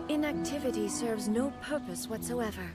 Inactivity serves no purpose whatsoever.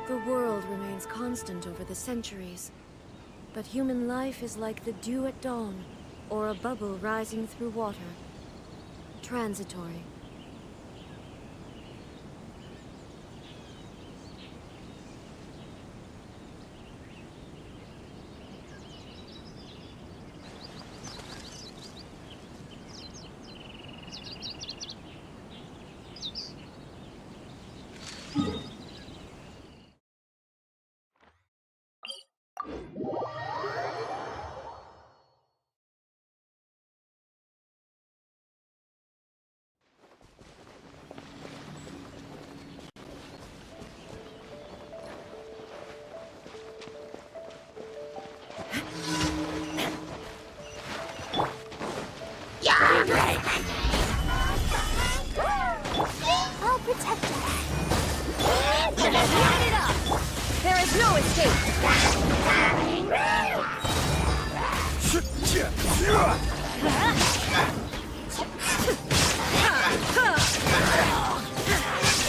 The world remains constant over the centuries, but human life is like the dew at dawn, or a bubble rising through water. Transitory. I'll protect you. Light it up! There is no escape!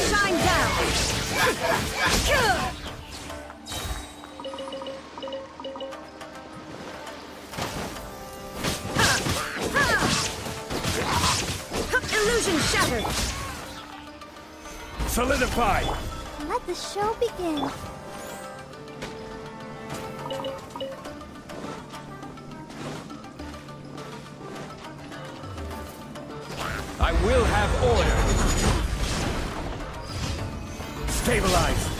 Shine down! Illusion shattered! Solidify! Let the show begin. I will have order! Stabilize!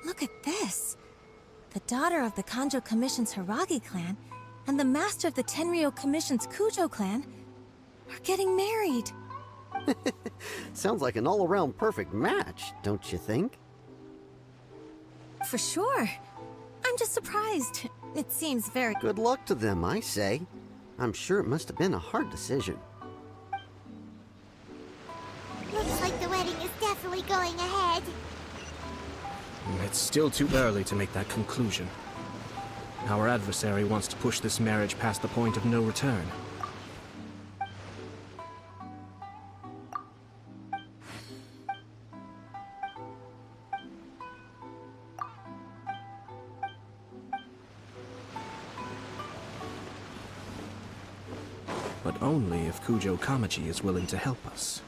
Look at this. The daughter of the Kanjo Commission's Hiragi clan and the master of the Tenryo Commission's Kujo clan are getting married. Sounds like an all-around perfect match, don't you think? For sure. I'm just surprised. It seems very... Good luck to them, I say. I'm sure it must have been a hard decision. Looks like the wedding is definitely going ahead. It's still too early to make that conclusion. Our adversary wants to push this marriage past the point of no return. But only if Kujo Kamaji is willing to help us.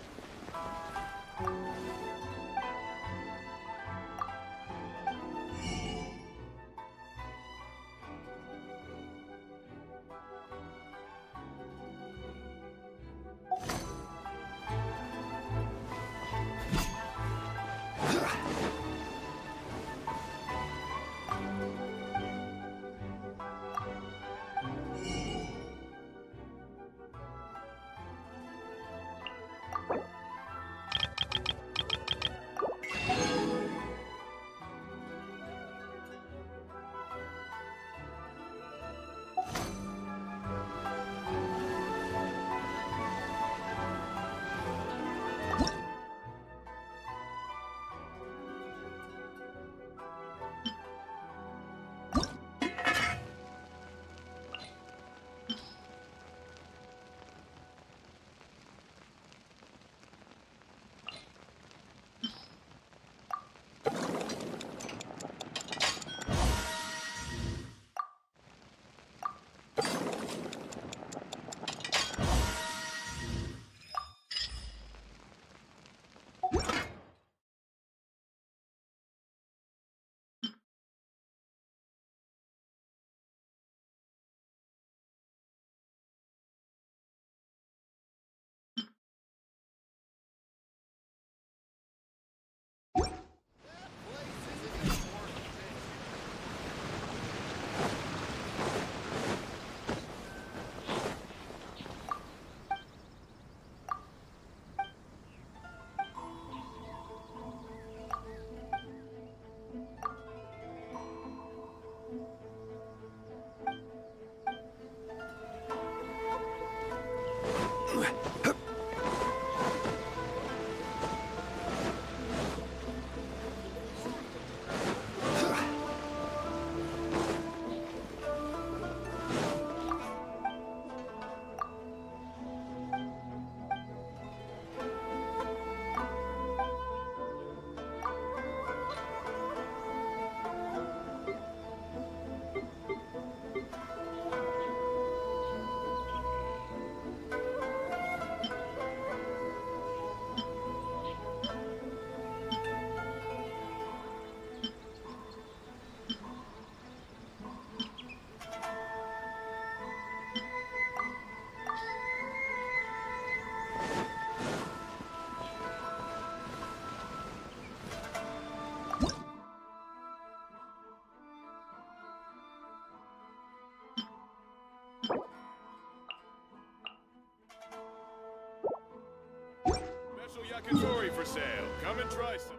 yakitori for sale. Come and try some.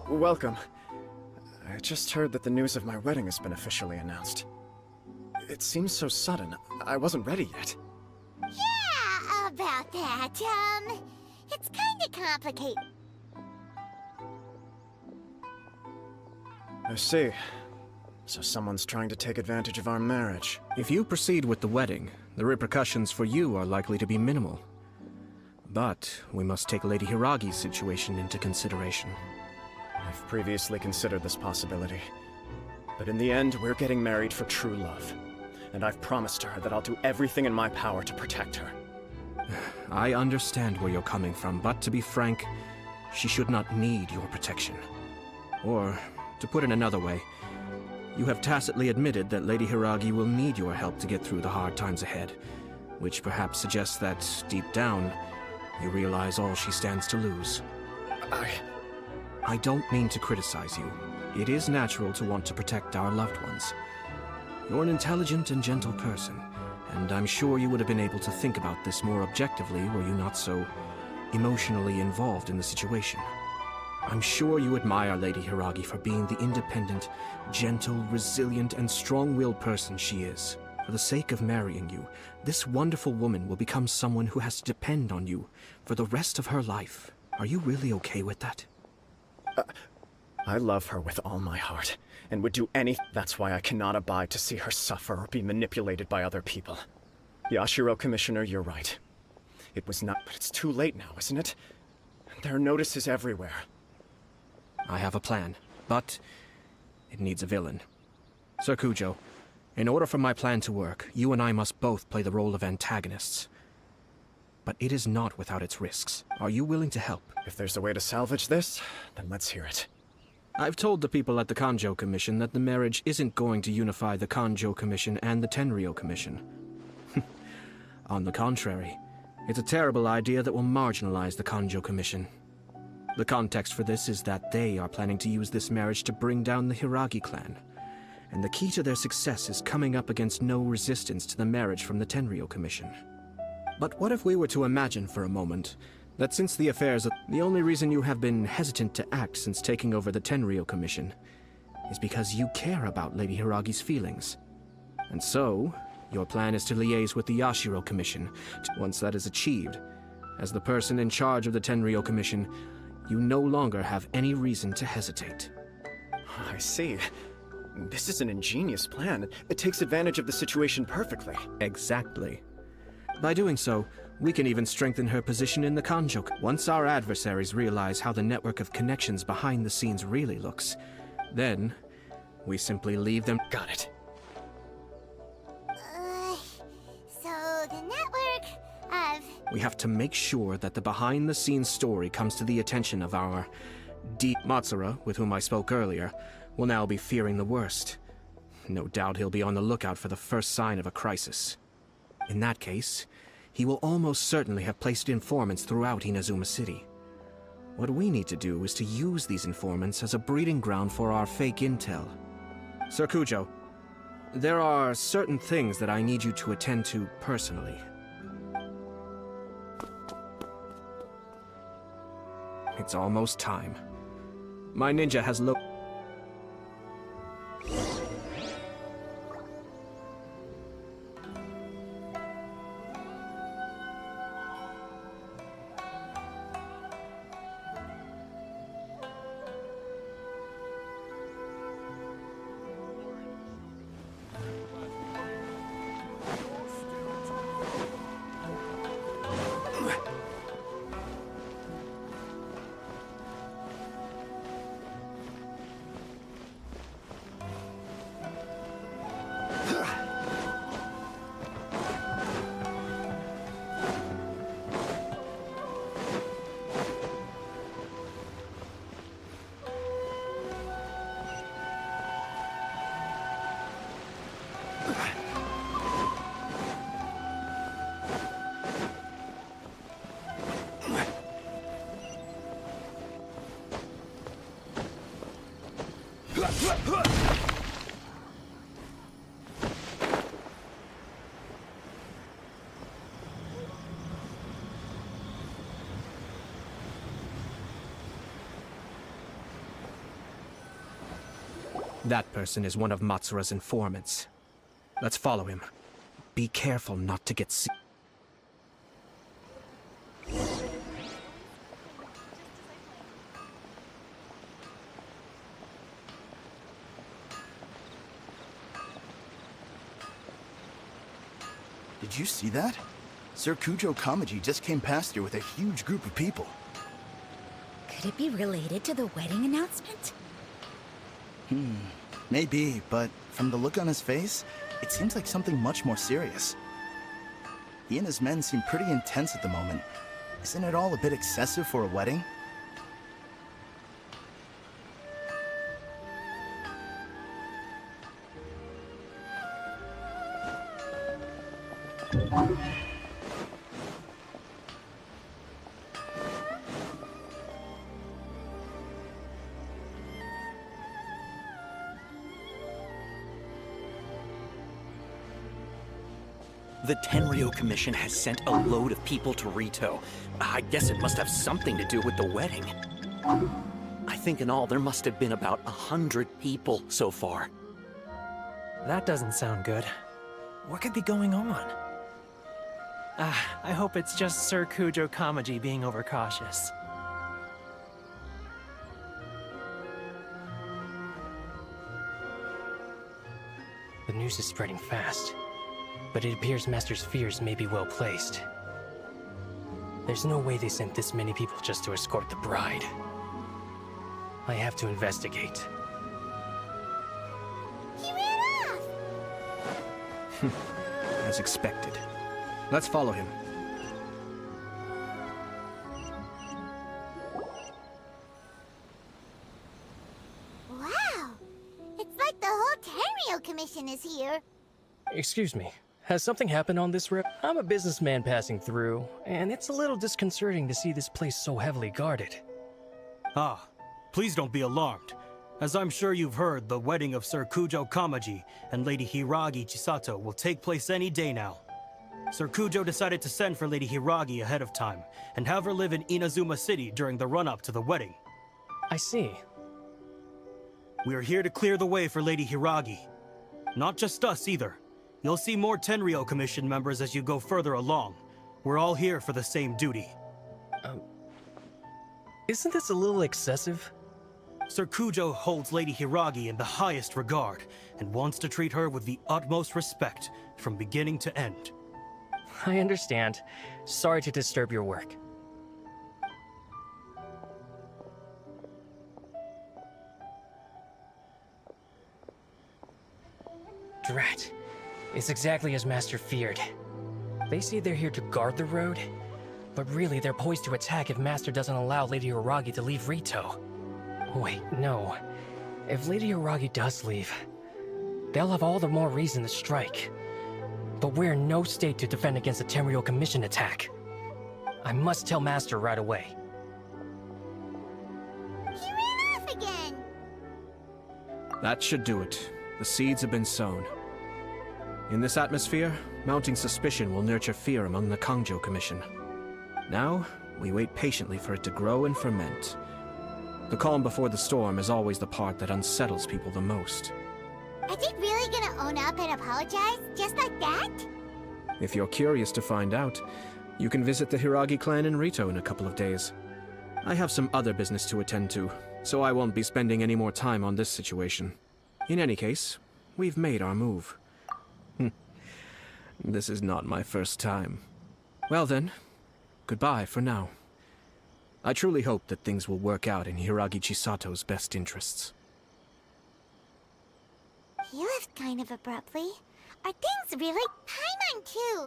Welcome. I just heard that the news of my wedding has been officially announced. It seems so sudden. I wasn't ready yet. Yeah, about that, it's kinda complicated. I see. So someone's trying to take advantage of our marriage. If you proceed with the wedding, the repercussions for you are likely to be minimal. But we must take Lady Hiragi's situation into consideration. I've previously considered this possibility. But in the end, we're getting married for true love. And I've promised her that I'll do everything in my power to protect her. I understand where you're coming from, but to be frank, she should not need your protection. Or, to put it another way, you have tacitly admitted that Lady Hiragi will need your help to get through the hard times ahead, which perhaps suggests that, deep down, you realize all she stands to lose. I don't mean to criticize you. It is natural to want to protect our loved ones. You're an intelligent and gentle person, and I'm sure you would have been able to think about this more objectively were you not so emotionally involved in the situation. I'm sure you admire Lady Hiragi for being the independent, gentle, resilient, and strong-willed person she is. For the sake of marrying you, this wonderful woman will become someone who has to depend on you for the rest of her life. Are you really okay with that? I love her with all my heart, and would do anything. That's why I cannot abide to see her suffer or be manipulated by other people. Yashiro, Commissioner, you're right. It was not, but it's too late now, isn't it? There are notices everywhere. I have a plan, but it needs a villain. Sir Kujo, in order for my plan to work, you and I must both play the role of antagonists. But it is not without its risks. Are you willing to help? If there's a way to salvage this, then let's hear it. I've told the people at the Kanjo Commission that the marriage isn't going to unify the Kanjo Commission and the Tenryou Commission. On the contrary, it's a terrible idea that will marginalize the Kanjo Commission. The context for this is that they are planning to use this marriage to bring down the Hiragi clan. And the key to their success is coming up against no resistance to the marriage from the Tenryou Commission. But what if we were to imagine for a moment that since the affairs of the only reason you have been hesitant to act since taking over the Tenryou Commission is because you care about Lady Hiragi's feelings. And so, your plan is to liaise with the Yashiro Commission. Once that is achieved, as the person in charge of the Tenryou Commission, you no longer have any reason to hesitate. I see. This is an ingenious plan. It takes advantage of the situation perfectly. Exactly. By doing so, we can even strengthen her position in the Kanjo. Once our adversaries realize how the network of connections behind the scenes really looks, then we simply leave them. Got it. So the network of... We have to make sure that the behind-the-scenes story comes to the attention of our Matsura, with whom I spoke earlier, will now be fearing the worst. No doubt he'll be on the lookout for the first sign of a crisis. In that case, he will almost certainly have placed informants throughout Inazuma City. What we need to do is to use these informants as a breeding ground for our fake intel. Sir Kujo, there are certain things that I need you to attend to personally. It's almost time. My ninja has That person is one of Matsura's informants. Let's follow him. Be careful not to get seen. Did you see that? Sir Kujo Kamaji just came past here with a huge group of people. Could it be related to the wedding announcement? Maybe, but from the look on his face, it seems like something much more serious. He and his men seem pretty intense at the moment. Isn't it all a bit excessive for a wedding? The Tenryo Commission has sent a load of people to Rito. I guess it must have something to do with the wedding. I think in all there must have been about 100 people so far. That doesn't sound good. What could be going on? I hope it's just Sir Kujo Kamaji being overcautious. The news is spreading fast, but it appears Master's fears may be well placed. There's no way they sent this many people just to escort the bride. I have to investigate. He ran off! As expected. Let's follow him. Wow! It's like the whole Tenryo Commission is here. Excuse me, has something happened on this road? I'm a businessman passing through, and it's a little disconcerting to see this place so heavily guarded. Ah, please don't be alarmed. As I'm sure you've heard, the wedding of Sir Kujo Kamaji and Lady Hiragi Chisato will take place any day now. Sir Kujo decided to send for Lady Hiragi ahead of time, and have her live in Inazuma City during the run-up to the wedding. I see. We are here to clear the way for Lady Hiragi. Not just us, either. You'll see more Tenryo Commission members as you go further along. We're all here for the same duty. Isn't this a little excessive? Sir Kujo holds Lady Hiragi in the highest regard, and wants to treat her with the utmost respect, from beginning to end. I understand. Sorry to disturb your work. Drat. It's exactly as Master feared. They say they're here to guard the road, but really they're poised to attack if Master doesn't allow Lady Hiragi to leave Rito. Wait, no. If Lady Hiragi does leave, they'll have all the more reason to strike. But we're in no state to defend against a Tenryo Commission attack. I must tell Master right away. He ran off again! That should do it. The seeds have been sown. In this atmosphere, mounting suspicion will nurture fear among the Kangjo Commission. Now, we wait patiently for it to grow and ferment. The calm before the storm is always the part that unsettles people the most. Are they really gonna own up and apologize, just like that? If you're curious to find out, you can visit the Hiragi clan in Rito in a couple of days. I have some other business to attend to, so I won't be spending any more time on this situation. In any case, we've made our move. This is not my first time. Well then, goodbye for now. I truly hope that things will work out in Hiragi Chisato's best interests. He left kind of abruptly. Are things really? Paimon too!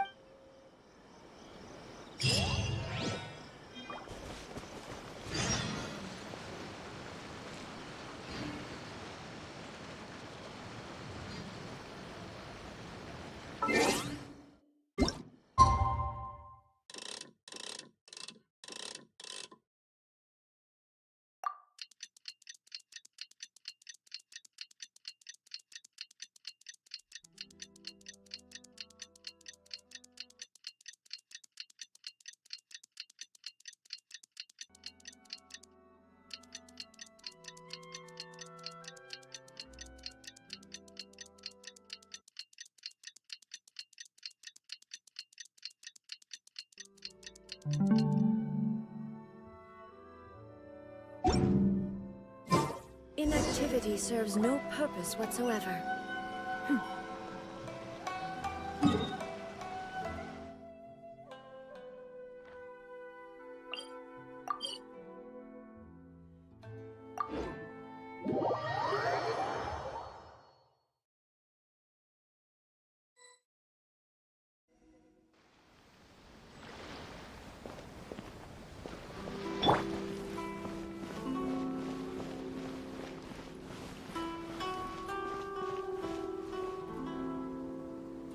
Inactivity serves no purpose whatsoever.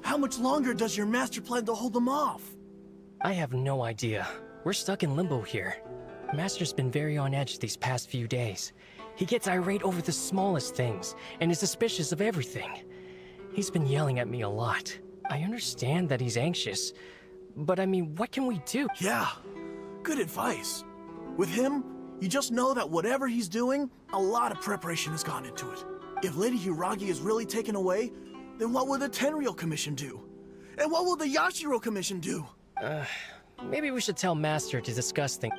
How much longer does your master plan to hold them off? I have no idea. We're stuck in limbo here. Master's been very on edge these past few days. He gets irate over the smallest things, and is suspicious of everything. He's been yelling at me a lot. I understand that he's anxious, but I mean, what can we do? Yeah, good advice. With him, you just know that whatever he's doing, a lot of preparation has gone into it. If Lady Hiragi is really taken away, then what will the Tenryou Commission do? And what will the Yashiro Commission do? Maybe we should tell Master to discuss things.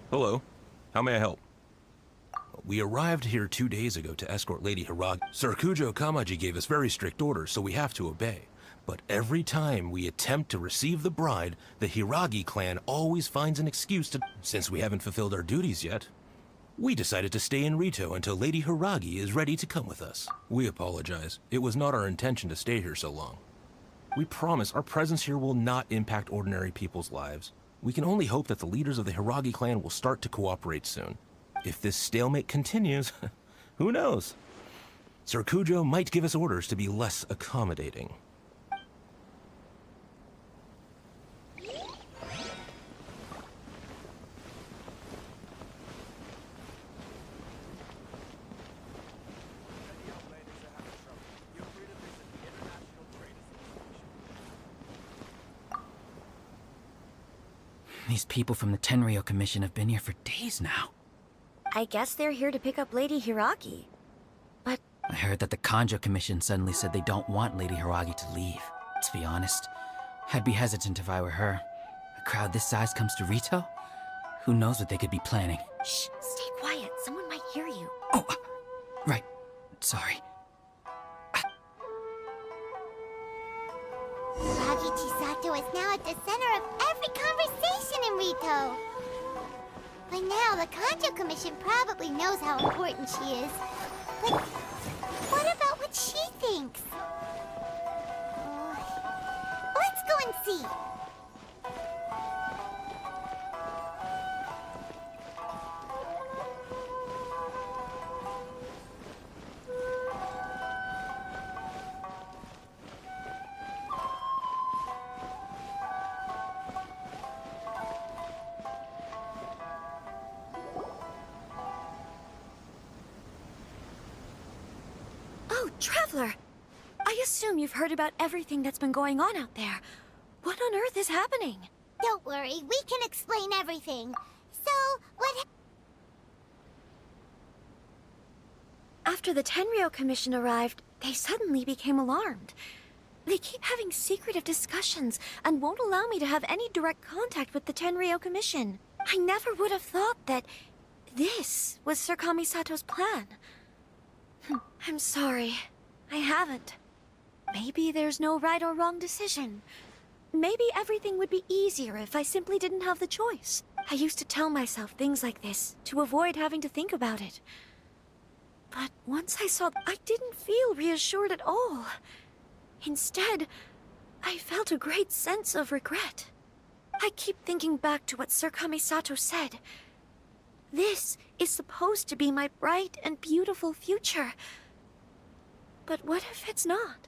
Hello. How may I help? We arrived here 2 days ago to escort Lady Hiragi. Sir Kujo Kamaji gave us very strict orders, so we have to obey. But every time we attempt to receive the bride, the Hiragi clan always finds an excuse to... Since we haven't fulfilled our duties yet, we decided to stay in Rito until Lady Hiragi is ready to come with us. We apologize. It was not our intention to stay here so long. We promise our presence here will not impact ordinary people's lives. We can only hope that the leaders of the Hiragi clan will start to cooperate soon. If this stalemate continues, who knows? Sir Kujo might give us orders to be less accommodating. These people from the Tenryou Commission have been here for days now. I guess they're here to pick up Lady Hiragi. But I heard that the Kanjo Commission suddenly said they don't want Lady Hiragi to leave. To be honest, I'd be hesitant if I were her. A crowd this size comes to Rito? Who knows what they could be planning? shh, stay quiet. Someone might hear you. Oh, right. Sorry. Hiragi Chisato is now at the center of every conversation in Rito. By now, the Kanjo Commission probably knows how important she is. But what about what she thinks? Let's go and see. Oh, Traveler! I assume you've heard about everything that's been going on out there. What on earth is happening? Don't worry, we can explain everything. So, what... After the Tenryou Commission arrived, they suddenly became alarmed. They keep having secretive discussions and won't allow me to have any direct contact with the Tenryou Commission. I never would have thought that this was Sir Kamisato's plan. I'm sorry. I haven't. Maybe there's no right or wrong decision. Maybe everything would be easier if I simply didn't have the choice. I used to tell myself things like this to avoid having to think about it. But once I saw, I didn't feel reassured at all. Instead, I felt a great sense of regret. I keep thinking back to what Sir Kamisato said. This is supposed to be my bright and beautiful future. But what if it's not?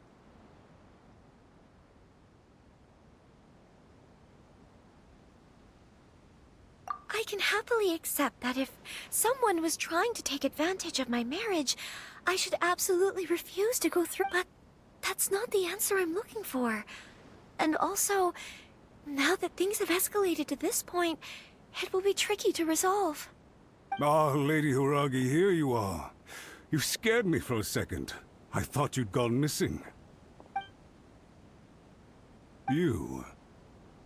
I can happily accept that if someone was trying to take advantage of my marriage, I should absolutely refuse to go through. But that's not the answer I'm looking for. And also, Now that things have escalated to this point, it will be tricky to resolve. Ah, Lady Hiragi, here you are. You scared me for a second. I thought you'd gone missing. You?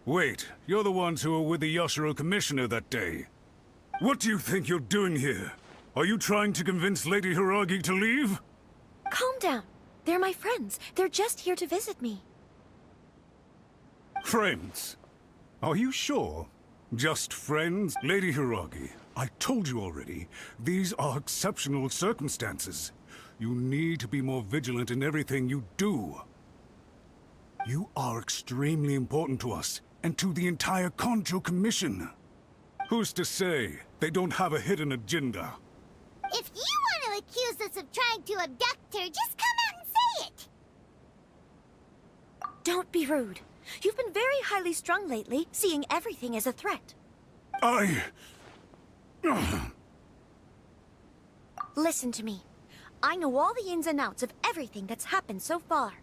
Wait, you're the ones who were with the Yashiro Commissioner that day. What do you think you're doing here? Are you trying to convince Lady Hiragi to leave? Calm down. They're my friends. They're just here to visit me. Friends? Are you sure? Just friends? Lady Hiragi, I told you already, these are exceptional circumstances. You need to be more vigilant in everything you do. You are extremely important to us, and to the entire Kanjo Commission. Who's to say they don't have a hidden agenda? If you want to accuse us of trying to abduct her, just come out and say it! Don't be rude. You've been very highly strung lately, seeing everything as a threat. Listen to me. I know all the ins and outs of everything that's happened so far.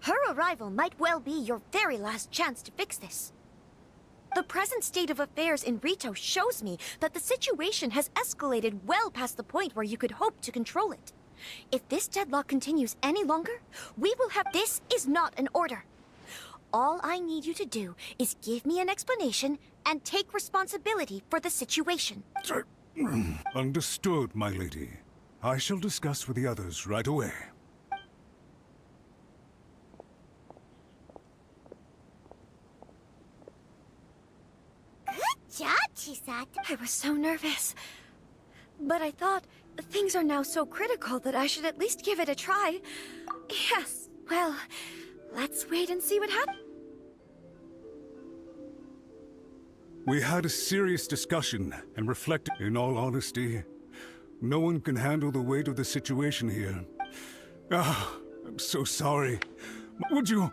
Her arrival might well be your very last chance to fix this. The present state of affairs in Rito shows me that the situation has escalated well past the point where you could hope to control it. If this deadlock continues any longer, we will have— This is not an order. All I need you to do is give me an explanation and take responsibility for the situation. Understood, my lady. I shall discuss with the others right away. Good job, Chisato. I was so nervous. But I thought things are now so critical that I should at least give it a try. Yes, well, let's wait and see what happens. We had a serious discussion and reflected. In all honesty, no one can handle the weight of the situation here. I'm so sorry. Would you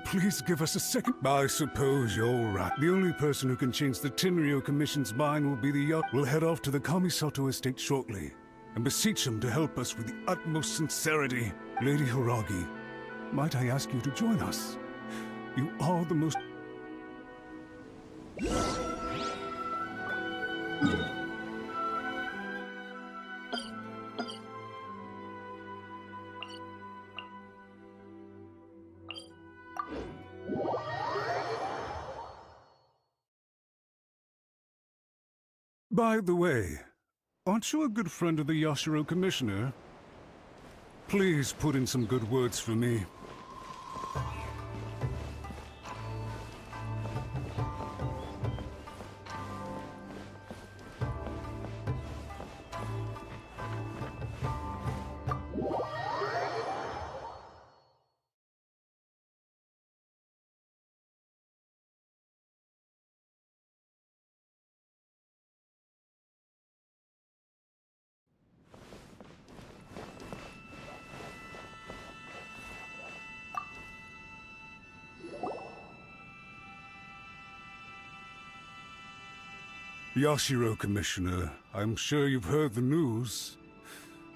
please give us a second? I suppose you're right. The only person who can change the Tenryo Commission's mind will be the yacht. We'll head off to the Kamisato estate shortly and beseech him to help us with the utmost sincerity. Lady Hiragi, might I ask you to join us? You are the most... By the way, aren't you a good friend of the Yashiro Commissioner? Please put in some good words for me. Yashiro Commissioner, I'm sure you've heard the news.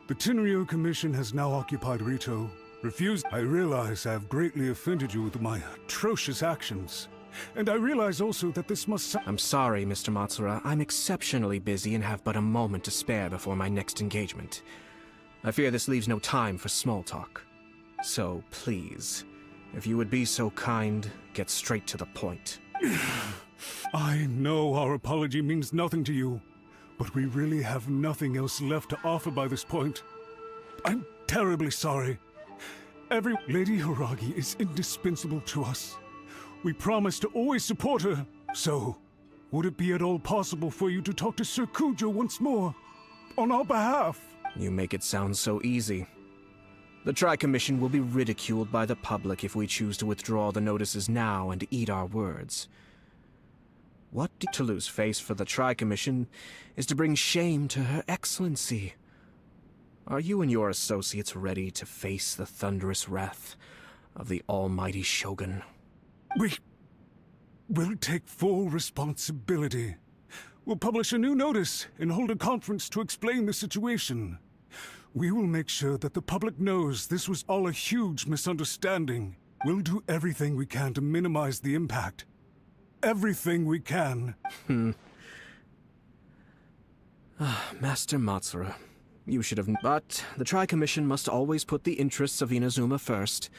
The Tenryo Commission has now occupied Rito. Refused. I realize I have greatly offended you with my atrocious actions. And I realize also that this must... I'm sorry, Mr. Matsura. I'm exceptionally busy and have but a moment to spare before my next engagement. I fear this leaves no time for small talk. So, please, if you would be so kind, get straight to the point. I know our apology means nothing to you, but we really have nothing else left to offer by this point. I'm terribly sorry. Lady Hiragi is indispensable to us. We promise to always support her. So, would it be at all possible for you to talk to Sir Kujo once more? On our behalf? You make it sound so easy. The Tri-Commission will be ridiculed by the public if we choose to withdraw the notices now and eat our words. To lose face for the Tri-Commission is to bring shame to Her Excellency. Are you and your associates ready to face the thunderous wrath of the almighty Shogun? We'll take full responsibility. We'll publish a new notice and hold a conference to explain the situation. We will make sure that the public knows this was all a huge misunderstanding. We'll do everything we can to minimize the impact. Everything we can. Master Matsura, you should have... But the Tri-Commission must always put the interests of Inazuma first,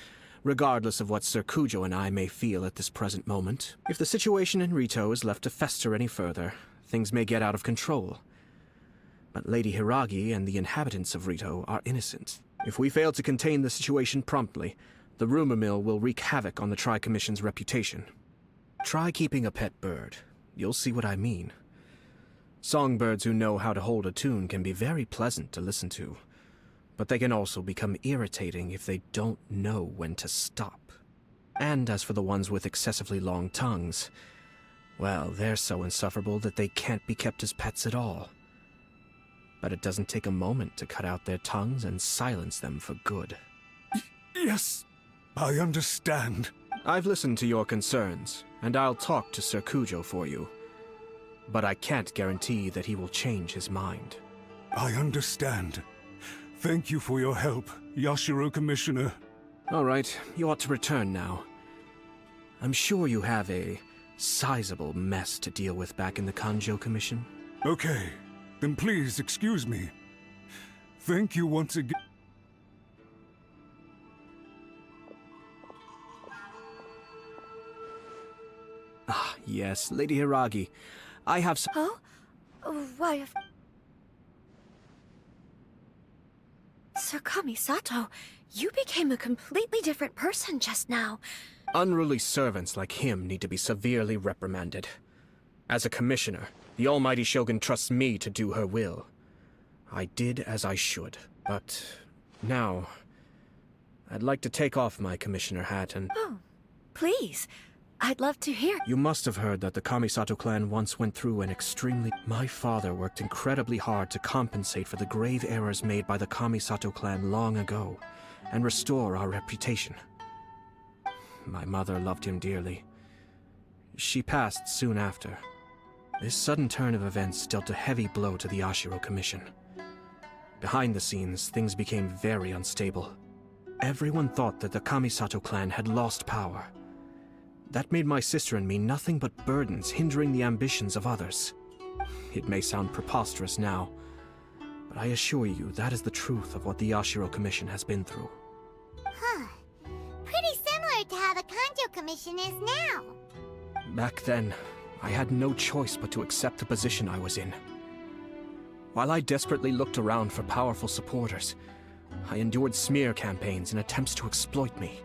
regardless of what Sir Kujo and I may feel at this present moment. If the situation in Rito is left to fester any further, things may get out of control. But Lady Hiragi and the inhabitants of Rito are innocent. If we fail to contain the situation promptly, the rumor mill will wreak havoc on the Tri-Commission's reputation. Try keeping a pet bird. You'll see what I mean. Songbirds who know how to hold a tune can be very pleasant to listen to, but they can also become irritating if they don't know when to stop. And as for the ones with excessively long tongues, well, they're so insufferable that they can't be kept as pets at all. But it doesn't take a moment to cut out their tongues and silence them for good. Yes, I understand. I've listened to your concerns, and I'll talk to Sir Kujo for you. But I can't guarantee that he will change his mind. I understand. Thank you for your help, Yashiro Commissioner. All right, you ought to return now. I'm sure you have a sizable mess to deal with back in the Kanjo Commission. Okay, then please excuse me. Thank you once again. Ah, yes, Lady Hiragi. I have some... Oh? Why, Sir Kamisato, you became a completely different person just now. Unruly servants like him need to be severely reprimanded. As a commissioner, the almighty Shogun trusts me to do her will. I did as I should, but now I'd like to take off my commissioner hat and... Oh, please. I'd love to hear. You must have heard that the Kamisato clan once went through an extremely... My father worked incredibly hard to compensate for the grave errors made by the Kamisato clan long ago, and restore our reputation. My mother loved him dearly. She passed soon after. This sudden turn of events dealt a heavy blow to the Yashiro Commission. Behind the scenes, things became very unstable. Everyone thought that the Kamisato clan had lost power. That made my sister and me nothing but burdens, hindering the ambitions of others. It may sound preposterous now, but I assure you that is the truth of what the Yashiro Commission has been through. Huh. Pretty similar to how the Kanjo Commission is now. Back then, I had no choice but to accept the position I was in. While I desperately looked around for powerful supporters, I endured smear campaigns and attempts to exploit me.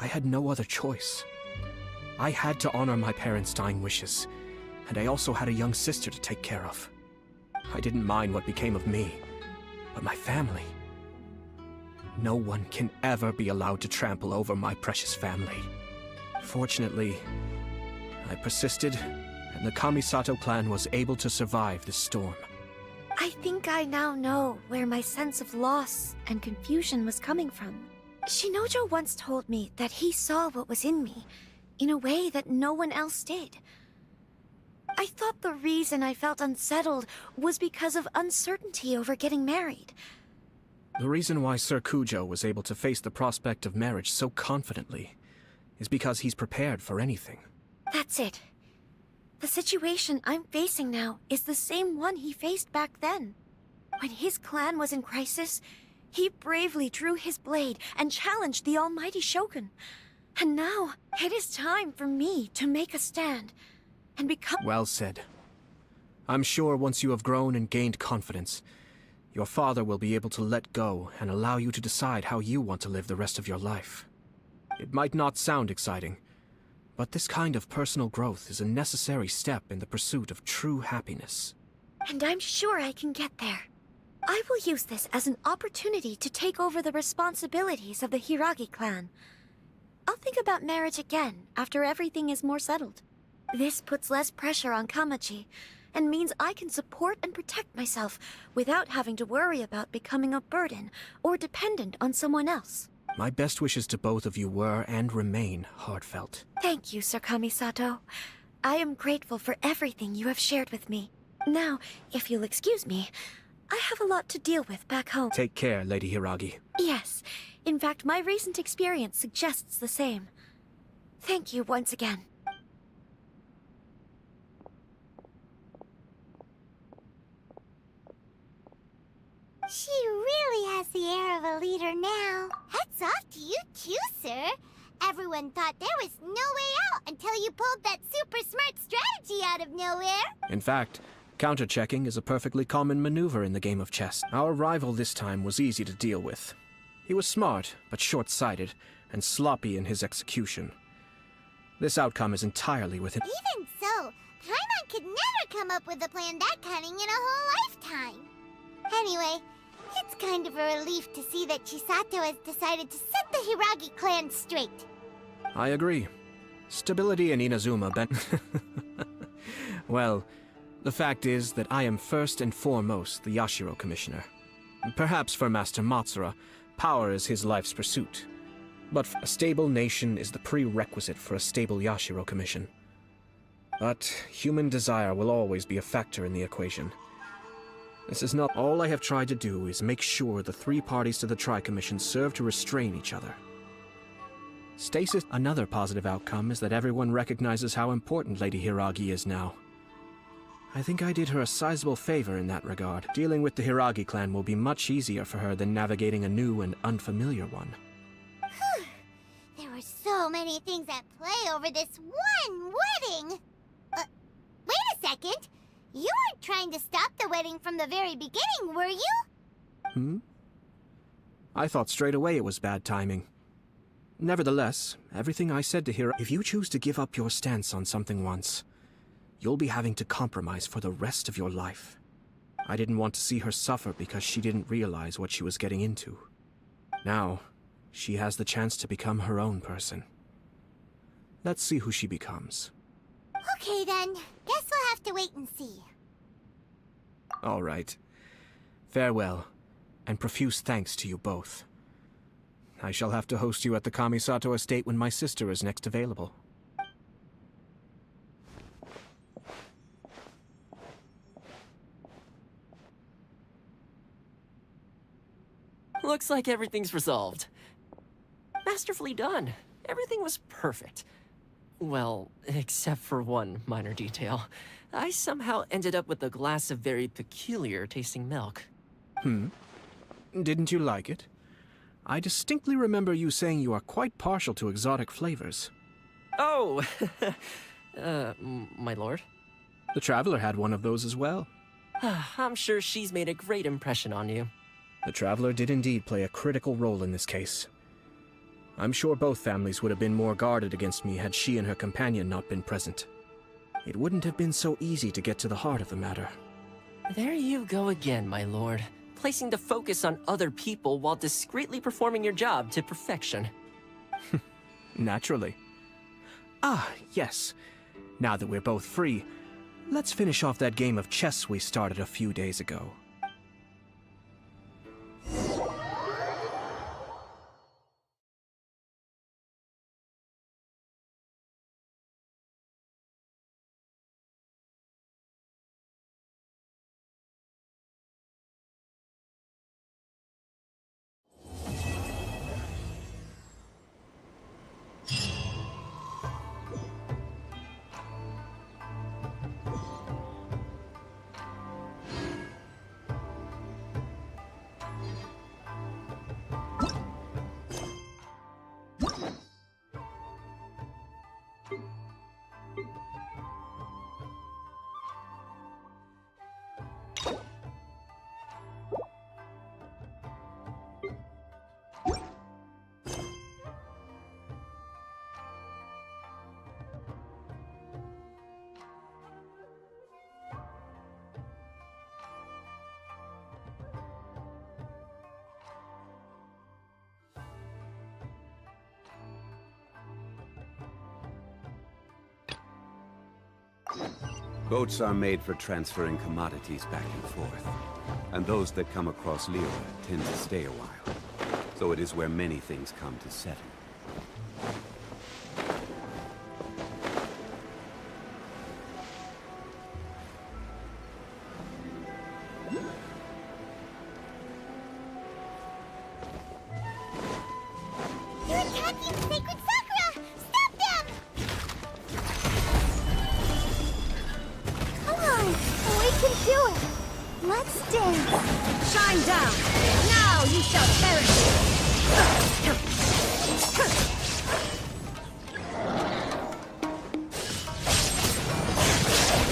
I had no other choice. I had to honor my parents' dying wishes, and I also had a young sister to take care of. I didn't mind what became of me, but my family. No one can ever be allowed to trample over my precious family. Fortunately, I persisted, and the Kamisato clan was able to survive this storm. I think I now know where my sense of loss and confusion was coming from. Shinojo once told me that he saw what was in me, in a way that no one else did. I thought the reason I felt unsettled was because of uncertainty over getting married. The reason why Sir Kujo was able to face the prospect of marriage so confidently is because he's prepared for anything. That's it. The situation I'm facing now is the same one he faced back then. When his clan was in crisis, he bravely drew his blade and challenged the almighty Shogun. And now, it is time for me to make a stand and become— Well said. I'm sure once you have grown and gained confidence, your father will be able to let go and allow you to decide how you want to live the rest of your life. It might not sound exciting, but this kind of personal growth is a necessary step in the pursuit of true happiness. And I'm sure I can get there. I will use this as an opportunity to take over the responsibilities of the Hiragi clan. I'll think about marriage again after everything is more settled. This puts less pressure on Kamachi, and means I can support and protect myself without having to worry about becoming a burden or dependent on someone else. My best wishes to both of you were and remain heartfelt. Thank you, Sir Kamisato. I am grateful for everything you have shared with me. Now, if you'll excuse me, I have a lot to deal with back home. Take care, Lady Hiragi. Yes. In fact, my recent experience suggests the same. Thank you once again. She really has the air of a leader now. Hats off to you too, sir. Everyone thought there was no way out until you pulled that super smart strategy out of nowhere. In fact, counter-checking is a perfectly common maneuver in the game of chess. Our rival this time was easy to deal with. He was smart, but short-sighted, and sloppy in his execution. This outcome is entirely within— Even so, Paimon could never come up with a plan that cunning in a whole lifetime. Anyway, it's kind of a relief to see that Chisato has decided to set the Hiragi clan straight. I agree. Stability in Inazuma ben— Well, the fact is that I am first and foremost the Yashiro Commissioner. Perhaps for Master Matsura, power is his life's pursuit. But a stable nation is the prerequisite for a stable Yashiro Commission. But human desire will always be a factor in the equation. This is not— All I have tried to do is make sure the three parties to the Tri-Commission serve to restrain each other. Stasis— Another positive outcome is that everyone recognizes how important Lady Hiragi is now. I think I did her a sizable favor in that regard. Dealing with the Hiragi clan will be much easier for her than navigating a new and unfamiliar one. Whew. There were so many things at play over this one wedding. Wait a second. You weren't trying to stop the wedding from the very beginning, were you? I thought straight away it was bad timing. Nevertheless, everything I said to her— If you choose to give up your stance on something once, you'll be having to compromise for the rest of your life. I didn't want to see her suffer because she didn't realize what she was getting into. Now, she has the chance to become her own person. Let's see who she becomes. Okay then, guess we'll have to wait and see. All right. Farewell, and profuse thanks to you both. I shall have to host you at the Kamisato estate when my sister is next available. Looks like everything's resolved. Masterfully done. Everything was perfect. Well, except for one minor detail. I somehow ended up with a glass of very peculiar tasting milk. Didn't you like it? I distinctly remember you saying you are quite partial to exotic flavors. Oh! My lord? The Traveler had one of those as well. I'm sure she's made a great impression on you. The Traveler did indeed play a critical role in this case. I'm sure both families would have been more guarded against me had she and her companion not been present. It wouldn't have been so easy to get to the heart of the matter. There you go again, my lord. Placing the focus on other people while discreetly performing your job to perfection. Naturally. Ah, yes. Now that we're both free, let's finish off that game of chess we started a few days ago. Boats are made for transferring commodities back and forth, and those that come across Lyra tend to stay a while. So it is where many things come to settle. do it! Let's dance! Shine down! Now you shall perish!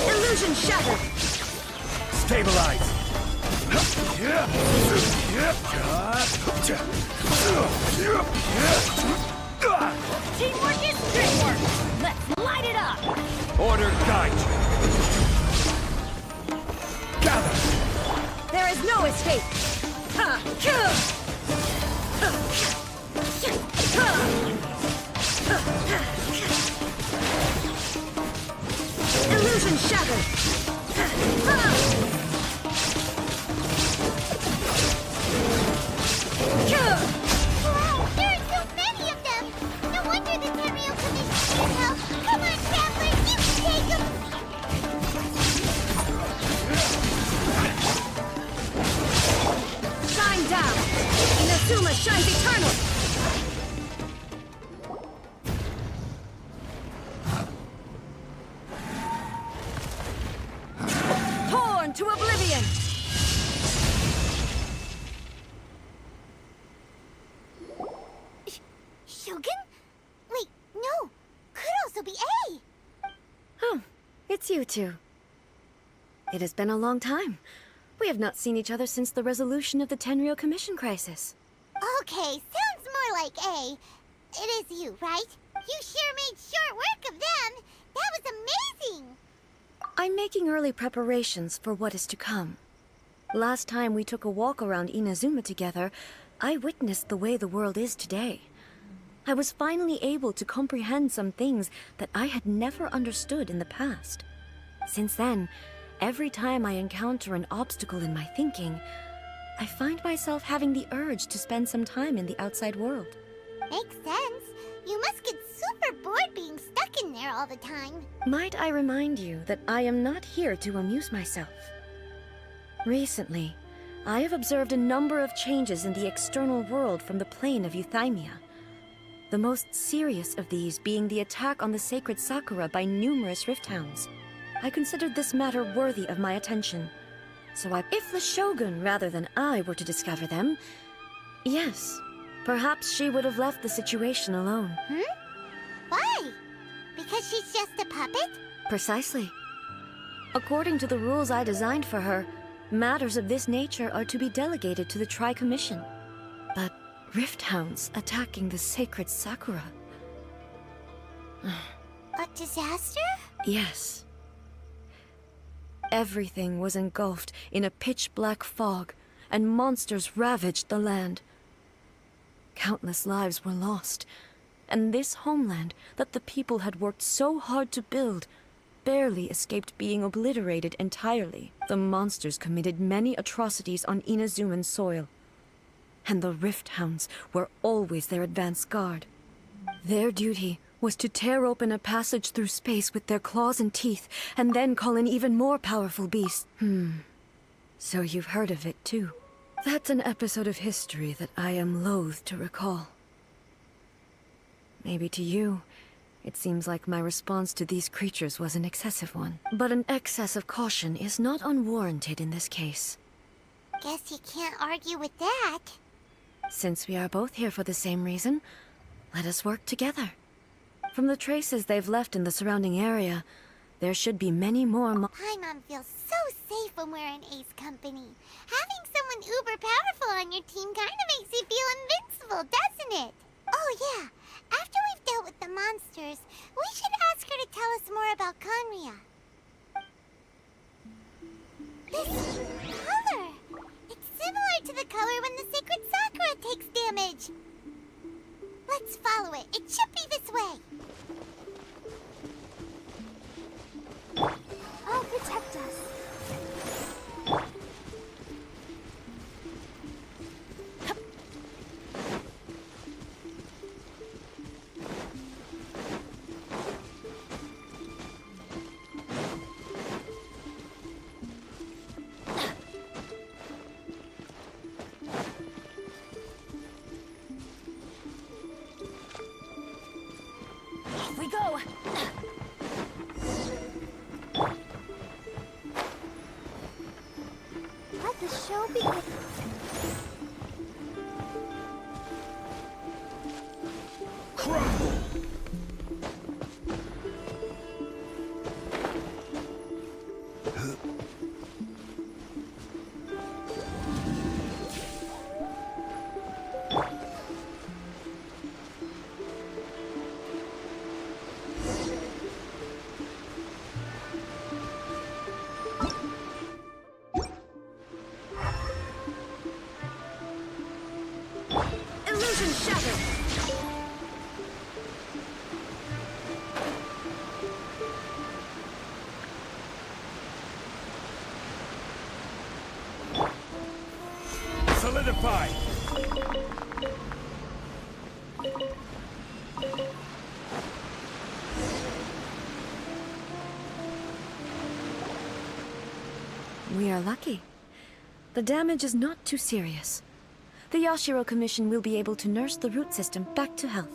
Illusion shattered! Stabilize! Teamwork is great work! Let's light it up! Order guide you! Gather! There is no escape! Illusion shattered! Wow, there are so many of them! No wonder the Tenryou Commission needs help! Come on, Traveler, you can take them! Shine down! Inazuma shines eternal! Torn to oblivion! Shogun? Wait, no! Could also be A! Oh, it's you two. It has been a long time. We have not seen each other since the resolution of the Tenryou Commission crisis. Okay, sounds more like A. It is you, right? You sure made short work of them! That was amazing! I'm making early preparations for what is to come. Last time we took a walk around Inazuma together, I witnessed the way the world is today. I was finally able to comprehend some things that I had never understood in the past. Since then, every time I encounter an obstacle in my thinking, I find myself having the urge to spend some time in the outside world. Makes sense. You must get super bored being stuck in there all the time. Might I remind you that I am not here to amuse myself. Recently, I have observed a number of changes in the external world from the plane of Euthymia. The most serious of these being the attack on the sacred Sakura by numerous rift hounds. I considered this matter worthy of my attention. So if the Shogun rather than I were to discover them, yes, perhaps she would have left the situation alone. Why? Because she's just a puppet? Precisely. According to the rules I designed for her, matters of this nature are to be delegated to the Tri-Commission. But rift hounds attacking the sacred Sakura... A disaster? Yes. Everything was engulfed in a pitch-black fog, and monsters ravaged the land. Countless lives were lost, and this homeland that the people had worked so hard to build barely escaped being obliterated entirely. The monsters committed many atrocities on Inazuman soil, and the Rift Hounds were always their advance guard. Their duty was to tear open a passage through space with their claws and teeth, and then call in even more powerful beasts. So you've heard of it, too. That's an episode of history that I am loath to recall. Maybe to you, it seems like my response to these creatures was an excessive one. But an excess of caution is not unwarranted in this case. Guess you can't argue with that. Since we are both here for the same reason, let us work together. From the traces they've left in the surrounding area, there should be many more Paimon feels so safe when we're in Ace company. Having someone uber powerful on your team kinda makes you feel invincible, doesn't it? Oh yeah, after we've dealt with the monsters, we should ask her to tell us more about Conria. This color! It's similar to the color when the sacred Sakura takes damage. Let's follow it. It should be this way. I'll protect us. Off we go! solidified! We are lucky. The damage is not too serious. The Yashiro Commission will be able to nurse the root system back to health.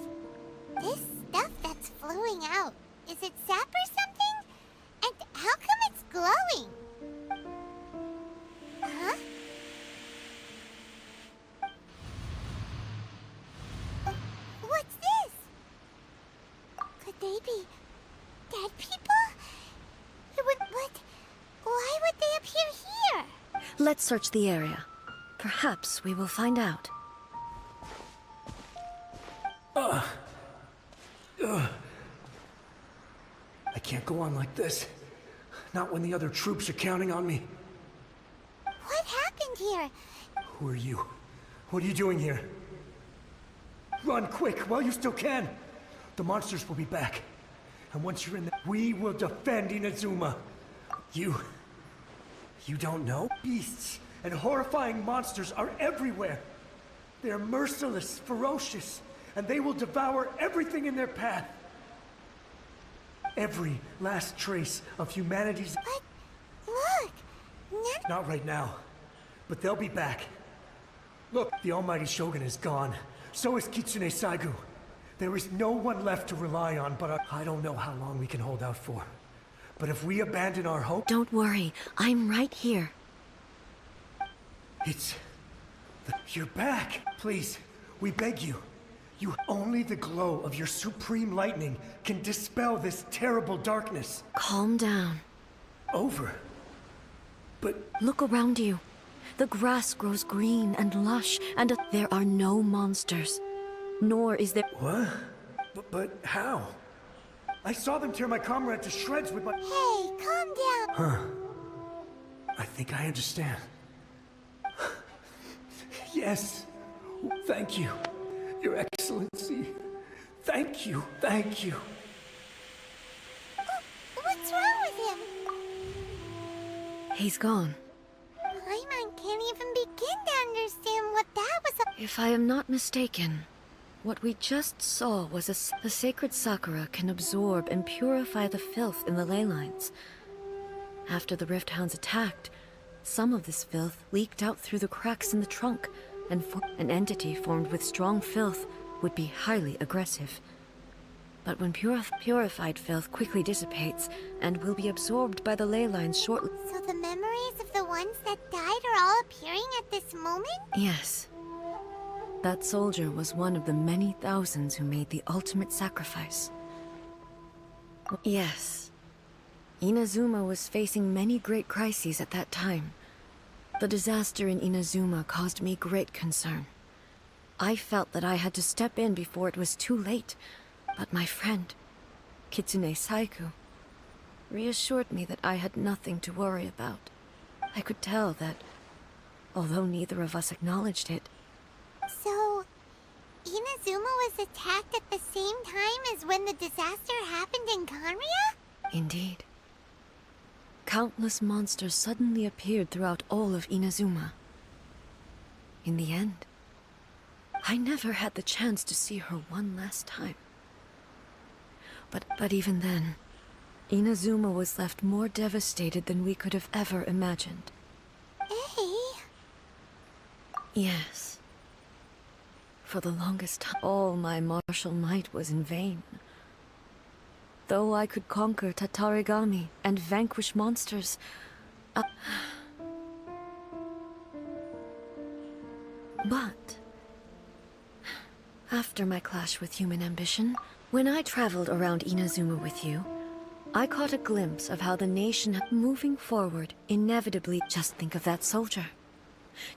This stuff that's flowing out, is it sap or something? And how come it's glowing? Huh? What's this? Could they be dead people? Why would they appear here? Let's search the area. Perhaps we will find out. I can't go on like this. Not when the other troops are counting on me. What happened here? Who are you? What are you doing here? Run quick while you still can. The monsters will be back. And once you're in there, we will defend Inazuma. You don't know? Beasts and horrifying monsters are everywhere. They're merciless, ferocious, and they will devour everything in their path. Every last trace of humanity's... But look! Not right now, but they'll be back. Look, the almighty Shogun is gone. So is Kitsune Saigu. There is no one left to rely on, but I don't know how long we can hold out for. But if we abandon our hope... Don't worry, I'm right here. You're back! Please, we beg you. Only the glow of your supreme lightning can dispel this terrible darkness. Calm down. Over? But... Look around you. The grass grows green and lush, and there are no monsters. Nor is there... What? But how? I saw them tear my comrade to shreds with my... Hey, calm down! Huh. I think I understand. Yes. Thank you. Your Excellency. Thank you. Thank you. What's wrong with him? He's gone. Paimon can't even begin to understand what that was. If I am not mistaken, what we just saw was the sacred Sakura can absorb and purify the filth in the ley lines. After the Rift Hounds attacked, some of this filth leaked out through the cracks in the trunk, and an entity formed with strong filth would be highly aggressive. But when purified filth quickly dissipates and will be absorbed by the ley lines shortly. So the memories of the ones that died are all appearing at this moment? Yes. That soldier was one of the many thousands who made the ultimate sacrifice. Yes. Inazuma was facing many great crises at that time. The disaster in Inazuma caused me great concern. I felt that I had to step in before it was too late, but my friend, Kitsune Saigu, reassured me that I had nothing to worry about. I could tell that, although neither of us acknowledged it... So, Inazuma was attacked at the same time as when the disaster happened in Kanria? Indeed. Countless monsters suddenly appeared throughout all of Inazuma. In the end, I never had the chance to see her one last time. But even then, Inazuma was left more devastated than we could have ever imagined. Yes. For the longest time, all my martial might was in vain. Though I could conquer Tatarigami and vanquish monsters, but after my clash with human ambition, when I traveled around Inazuma with you, I caught a glimpse of how the nation moving forward inevitably. Just think of that soldier.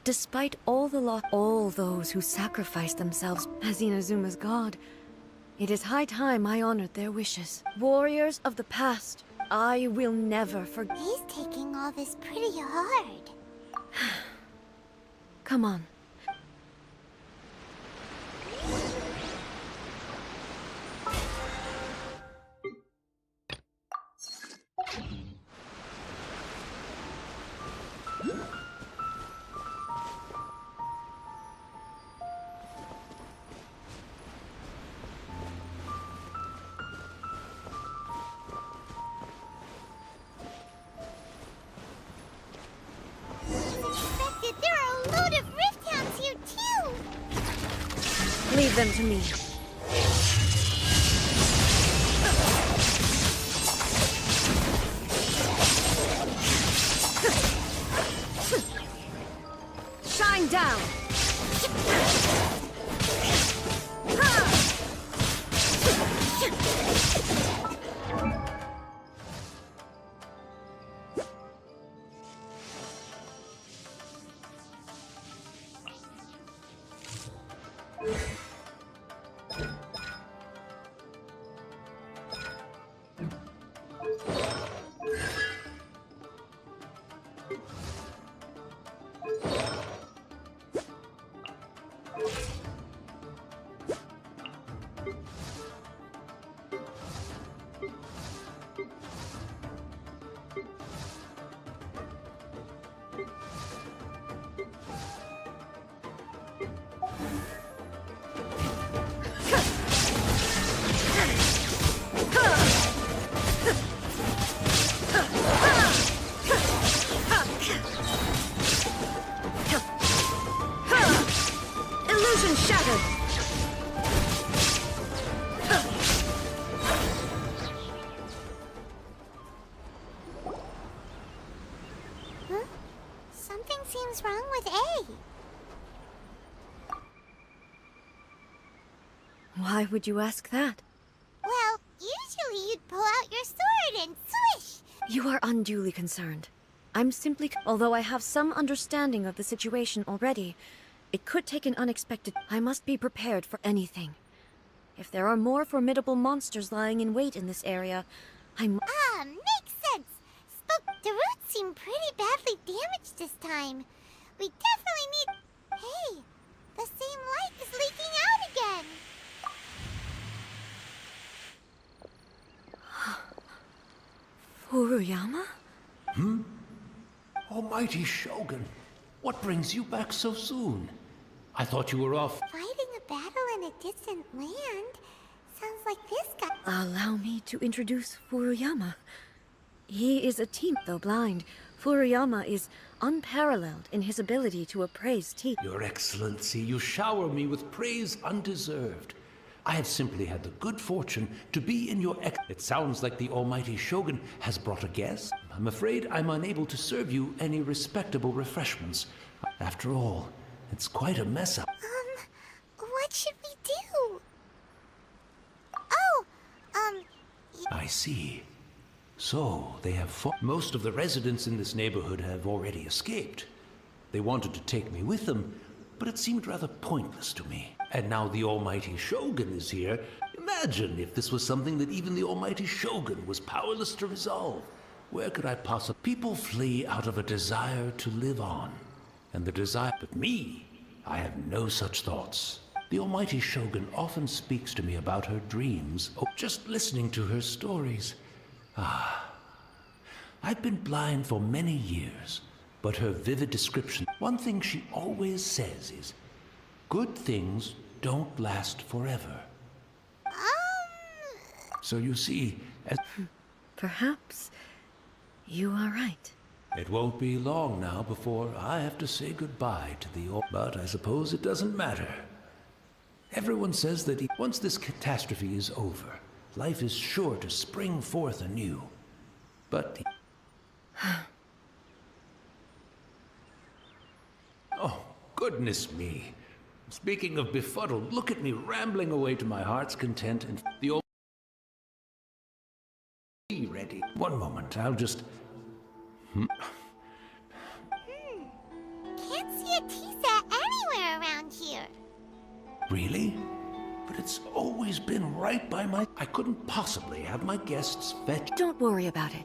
Despite all all those who sacrificed themselves as Inazuma's god, it is high time I honored their wishes. Warriors of the past, I will never forget. He's taking all this pretty hard. Come on. them to me. Shine down! Illusion shattered! Huh? Something seems wrong with A. Why would you ask that? Well, usually you'd pull out your sword and swish. You are unduly concerned. I'm simply... Although I have some understanding of the situation already, it could take an unexpected... I must be prepared for anything. If there are more formidable monsters lying in wait in this area, Makes sense. The roots seem pretty badly damaged this time. We definitely need... Hey, the same light is leaking out again. Furuyama? Hmm? Almighty Shogun, what brings you back so soon? I thought you were off. Fighting a battle in a distant land? Sounds like this guy... Allow me to introduce Furuyama. He is a team, though blind. Furuyama is unparalleled in his ability to appraise teeth. Your Excellency, you shower me with praise undeserved. I have simply had the good fortune to be in your It sounds like the Almighty Shogun has brought a guest. I'm afraid I'm unable to serve you any respectable refreshments. After all, it's quite a mess up. What should we do? I see. So, they have fought. Most of the residents in this neighborhood have already escaped. They wanted to take me with them, but it seemed rather pointless to me. And now the Almighty Shogun is here. Imagine if this was something that even the Almighty Shogun was powerless to resolve. Where could I possibly... People flee out of a desire to live on. And the desire... But me, I have no such thoughts. The Almighty Shogun often speaks to me about her dreams. Oh, just listening to her stories. I've been blind for many years, but her vivid description... One thing she always says is, good things don't last forever. So you see, as... Perhaps you are right. It won't be long now before I have to say goodbye to the old... But I suppose it doesn't matter. Everyone says that once this catastrophe is over, life is sure to spring forth anew. But... Oh, goodness me. Speaking of befuddled, look at me rambling away to my heart's content and the old... Ready. One moment, I'll just... Can't see a tea set anywhere around here. Really? But it's always been right by my... I couldn't possibly have my guests fetch... Don't worry about it.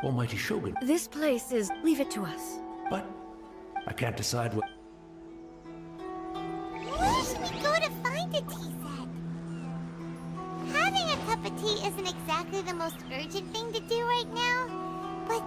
Almighty Shogun. This place is... Leave it to us. But I can't decide what... Where should we go to find a tea set? Having a cup of tea isn't exactly the most urgent thing to do right now, but